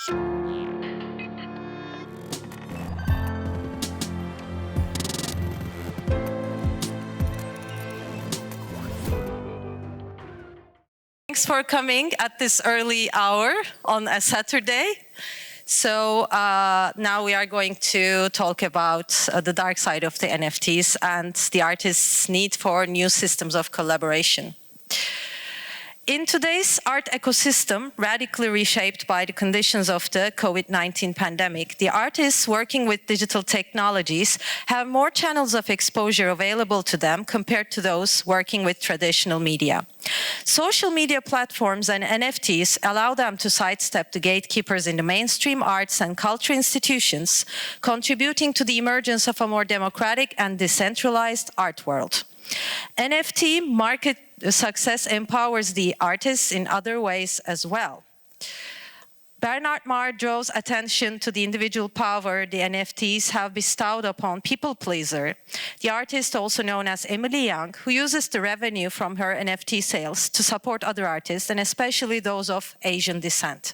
Thanks for coming at this early hour on a Saturday. So now we are going to talk about the dark side of the NFTs and the artists' need for new systems of collaboration. In today's art ecosystem, radically reshaped by the conditions of the COVID-19 pandemic, the artists working with digital technologies have more channels of exposure available to them compared to those working with traditional media. Social media platforms and NFTs allow them to sidestep the gatekeepers in the mainstream arts and culture institutions, contributing to the emergence of a more democratic and decentralized art world. NFT market success empowers the artists in other ways as well. Bernard Marr draws attention to the individual power the NFTs have bestowed upon people pleaser, the artist also known as Emily Young, who uses the revenue from her NFT sales to support other artists, and especially those of Asian descent.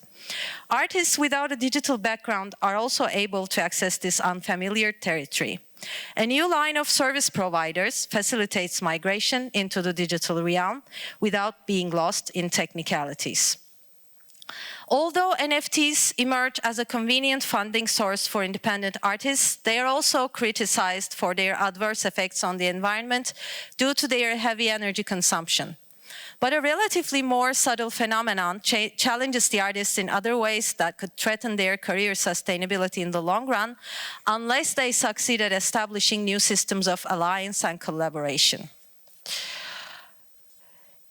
Artists without a digital background are also able to access this unfamiliar territory. A new line of service providers facilitates migration into the digital realm without being lost in technicalities. Although NFTs emerge as a convenient funding source for independent artists, they are also criticized for their adverse effects on the environment due to their heavy energy consumption. But a relatively more subtle phenomenon challenges the artists in other ways that could threaten their career sustainability in the long run, unless they succeed at establishing new systems of alliance and collaboration.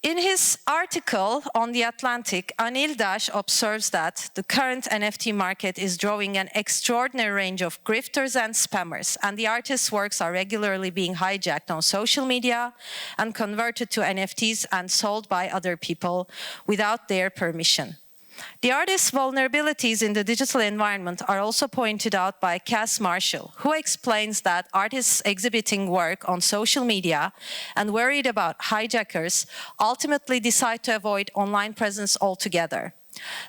In his article on The Atlantic, Anil Dash observes that the current NFT market is drawing an extraordinary range of grifters and spammers, and the artists' works are regularly being hijacked on social media and converted to NFTs and sold by other people without their permission. The artists' vulnerabilities in the digital environment are also pointed out by Cass Marshall, who explains that artists exhibiting work on social media and worried about hijackers ultimately decide to avoid online presence altogether.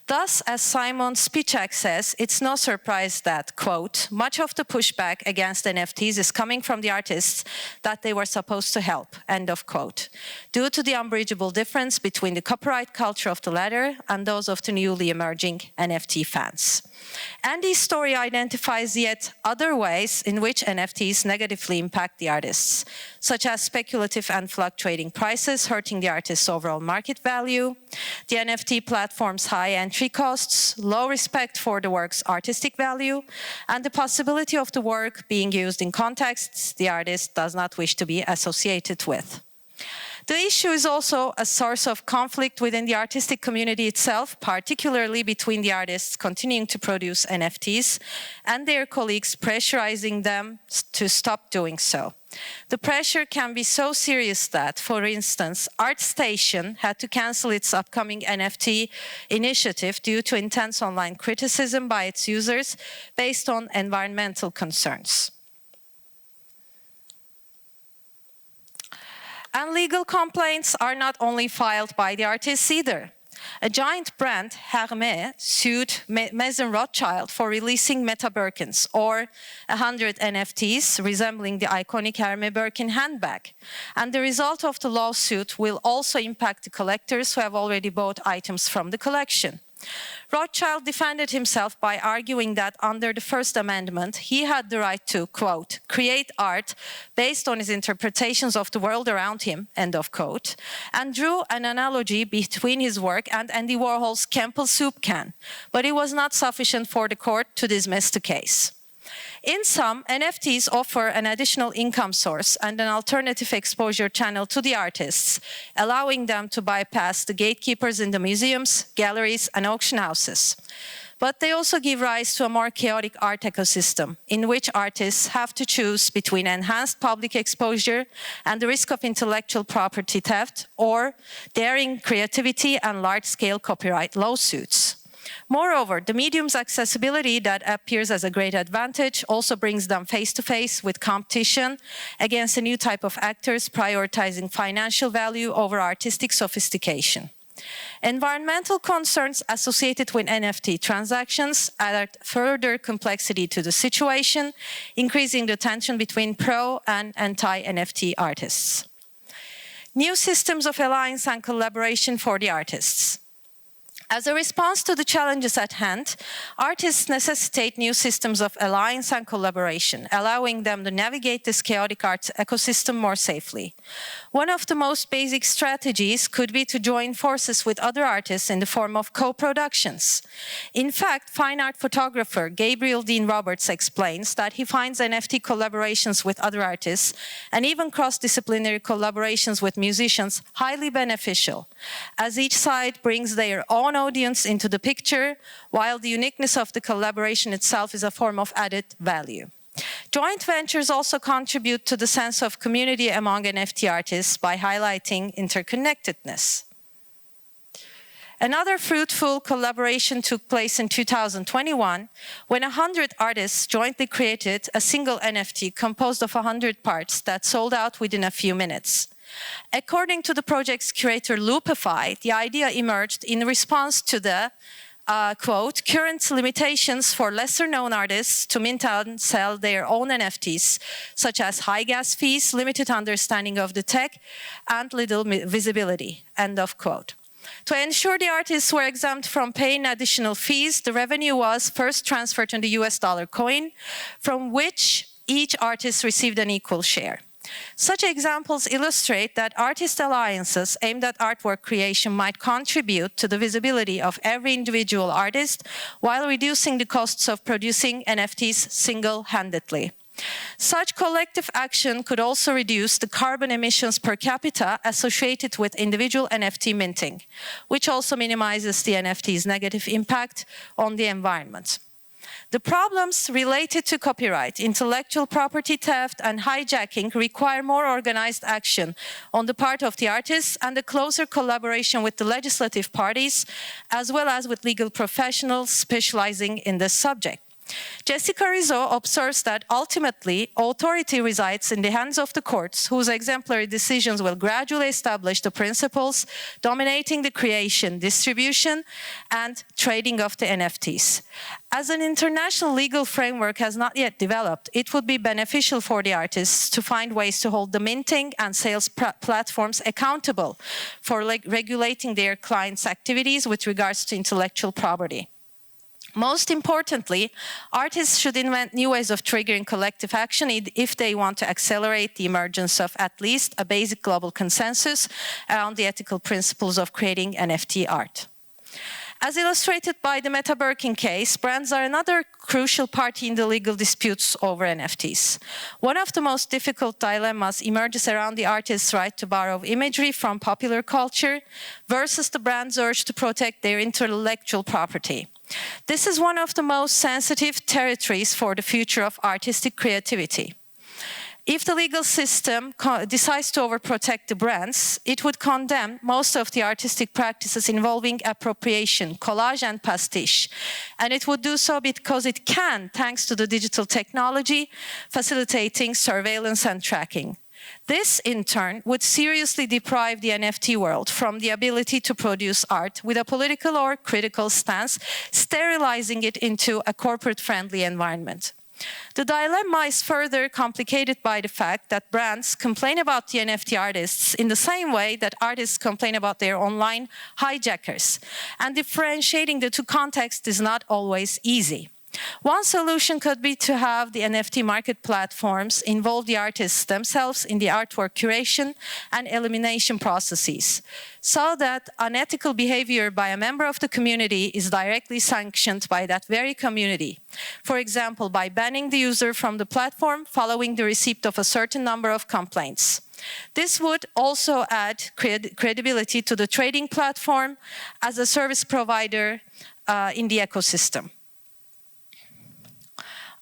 Thus, as Simon Spichak says, it's no surprise that, quote, much of the pushback against NFTs is coming from the artists that they were supposed to help, end of quote, due to the unbridgeable difference between the copyright culture of the latter and those of the newly emerging NFT fans. Andy's story identifies yet other ways in which NFTs negatively impact the artists, such as speculative and fluctuating prices hurting the artist's overall market value, the NFT platform's high entry costs, low respect for the work's artistic value, and the possibility of the work being used in contexts the artist does not wish to be associated with. The issue is also a source of conflict within the artistic community itself, particularly between the artists continuing to produce NFTs and their colleagues pressurizing them to stop doing so. The pressure can be so serious that, for instance, ArtStation had to cancel its upcoming NFT initiative due to intense online criticism by its users based on environmental concerns. And legal complaints are not only filed by the artists either. A giant brand, Hermès, sued Maison Rothschild for releasing Meta Birkins, or 100 NFTs resembling the iconic Hermès Birkin handbag. And the result of the lawsuit will also impact the collectors who have already bought items from the collection. Rothschild defended himself by arguing that under the First Amendment, he had the right to, quote, create art based on his interpretations of the world around him, end of quote, and drew an analogy between his work and Andy Warhol's Campbell soup can, but it was not sufficient for the court to dismiss the case. In sum, NFTs offer an additional income source and an alternative exposure channel to the artists, allowing them to bypass the gatekeepers in the museums, galleries, and auction houses. But they also give rise to a more chaotic art ecosystem, in which artists have to choose between enhanced public exposure and the risk of intellectual property theft, or daring creativity and large-scale copyright lawsuits. Moreover, the medium's accessibility that appears as a great advantage also brings them face-to-face with competition against a new type of actors prioritizing financial value over artistic sophistication. Environmental concerns associated with NFT transactions add further complexity to the situation, increasing the tension between pro and anti-NFT artists. New systems of alliance and collaboration for the artists. As a response to the challenges at hand, artists necessitate new systems of alliance and collaboration, allowing them to navigate this chaotic art ecosystem more safely. One of the most basic strategies could be to join forces with other artists in the form of co-productions. In fact, fine art photographer Gabriel Dean Roberts explains that he finds NFT collaborations with other artists and even cross-disciplinary collaborations with musicians highly beneficial, as each side brings their own audience into the picture, while the uniqueness of the collaboration itself is a form of added value. Joint ventures also contribute to the sense of community among NFT artists by highlighting interconnectedness. Another fruitful collaboration took place in 2021 when 100 artists jointly created a single NFT composed of 100 parts that sold out within a few minutes. According to the project's curator Loopify, the idea emerged in response to the quote, current limitations for lesser-known artists to mint and sell their own NFTs, such as high gas fees, limited understanding of the tech, and little visibility, end of quote. To ensure the artists were exempt from paying additional fees, the revenue was first transferred to the US dollar coin, from which each artist received an equal share. Such examples illustrate that artist alliances aimed at artwork creation might contribute to the visibility of every individual artist while reducing the costs of producing NFTs single-handedly. Such collective action could also reduce the carbon emissions per capita associated with individual NFT minting, which also minimizes the NFT's negative impact on the environment. The problems related to copyright, intellectual property theft, and hijacking require more organized action on the part of the artists and a closer collaboration with the legislative parties, as well as with legal professionals specializing in this subject. Jessica Rizzo observes that ultimately authority resides in the hands of the courts, whose exemplary decisions will gradually establish the principles dominating the creation, distribution, and trading of the NFTs. As an international legal framework has not yet developed, it would be beneficial for the artists to find ways to hold the minting and sales platforms accountable for regulating their clients' activities with regards to intellectual property. Most importantly, artists should invent new ways of triggering collective action if they want to accelerate the emergence of at least a basic global consensus around the ethical principles of creating NFT art. As illustrated by the Meta Birkin case, brands are another crucial party in the legal disputes over NFTs. One of the most difficult dilemmas emerges around the artist's right to borrow imagery from popular culture versus the brand's urge to protect their intellectual property. This is one of the most sensitive territories for the future of artistic creativity. If the legal system decides to overprotect the brands, it would condemn most of the artistic practices involving appropriation, collage, and pastiche. And it would do so because it can, thanks to the digital technology, facilitating surveillance and tracking. This, in turn, would seriously deprive the NFT world from the ability to produce art with a political or critical stance, sterilizing it into a corporate-friendly environment. The dilemma is further complicated by the fact that brands complain about the NFT artists in the same way that artists complain about their online hijackers, and differentiating the two contexts is not always easy. One solution could be to have the NFT market platforms involve the artists themselves in the artwork curation and elimination processes, so that unethical behavior by a member of the community is directly sanctioned by that very community. For example, by banning the user from the platform following the receipt of a certain number of complaints. This would also add credibility to the trading platform as a service provider in the ecosystem.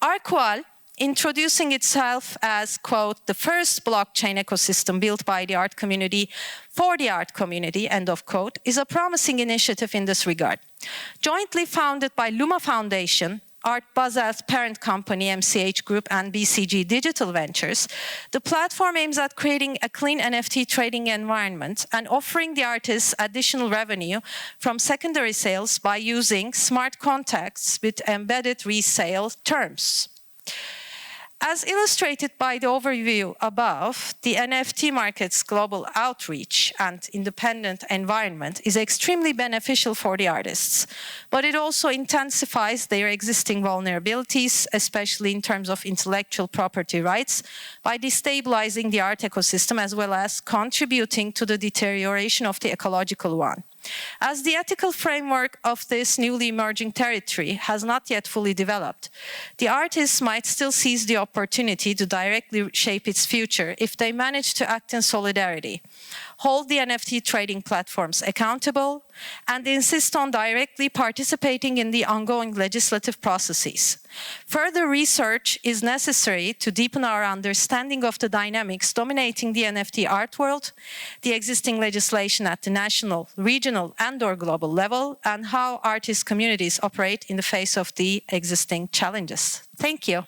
Arqual, introducing itself as, quote, the first blockchain ecosystem built by the art community for the art community, end of quote, is a promising initiative in this regard. Jointly founded by Luma Foundation, Art Basel's parent company, MCH Group, and BCG Digital Ventures, the platform aims at creating a clean NFT trading environment and offering the artists additional revenue from secondary sales by using smart contracts with embedded resale terms. As illustrated by the overview above, the NFT market's global outreach and independent environment is extremely beneficial for the artists, but it also intensifies their existing vulnerabilities, especially in terms of intellectual property rights, by destabilizing the art ecosystem as well as contributing to the deterioration of the ecological one. As the ethical framework of this newly emerging territory has not yet fully developed, the artists might still seize the opportunity to directly shape its future if they manage to act in solidarity, hold the NFT trading platforms accountable, and insist on directly participating in the ongoing legislative processes. Further research is necessary to deepen our understanding of the dynamics dominating the NFT art world, the existing legislation at the national, regional, and/or global level, and how artist communities operate in the face of the existing challenges. Thank you.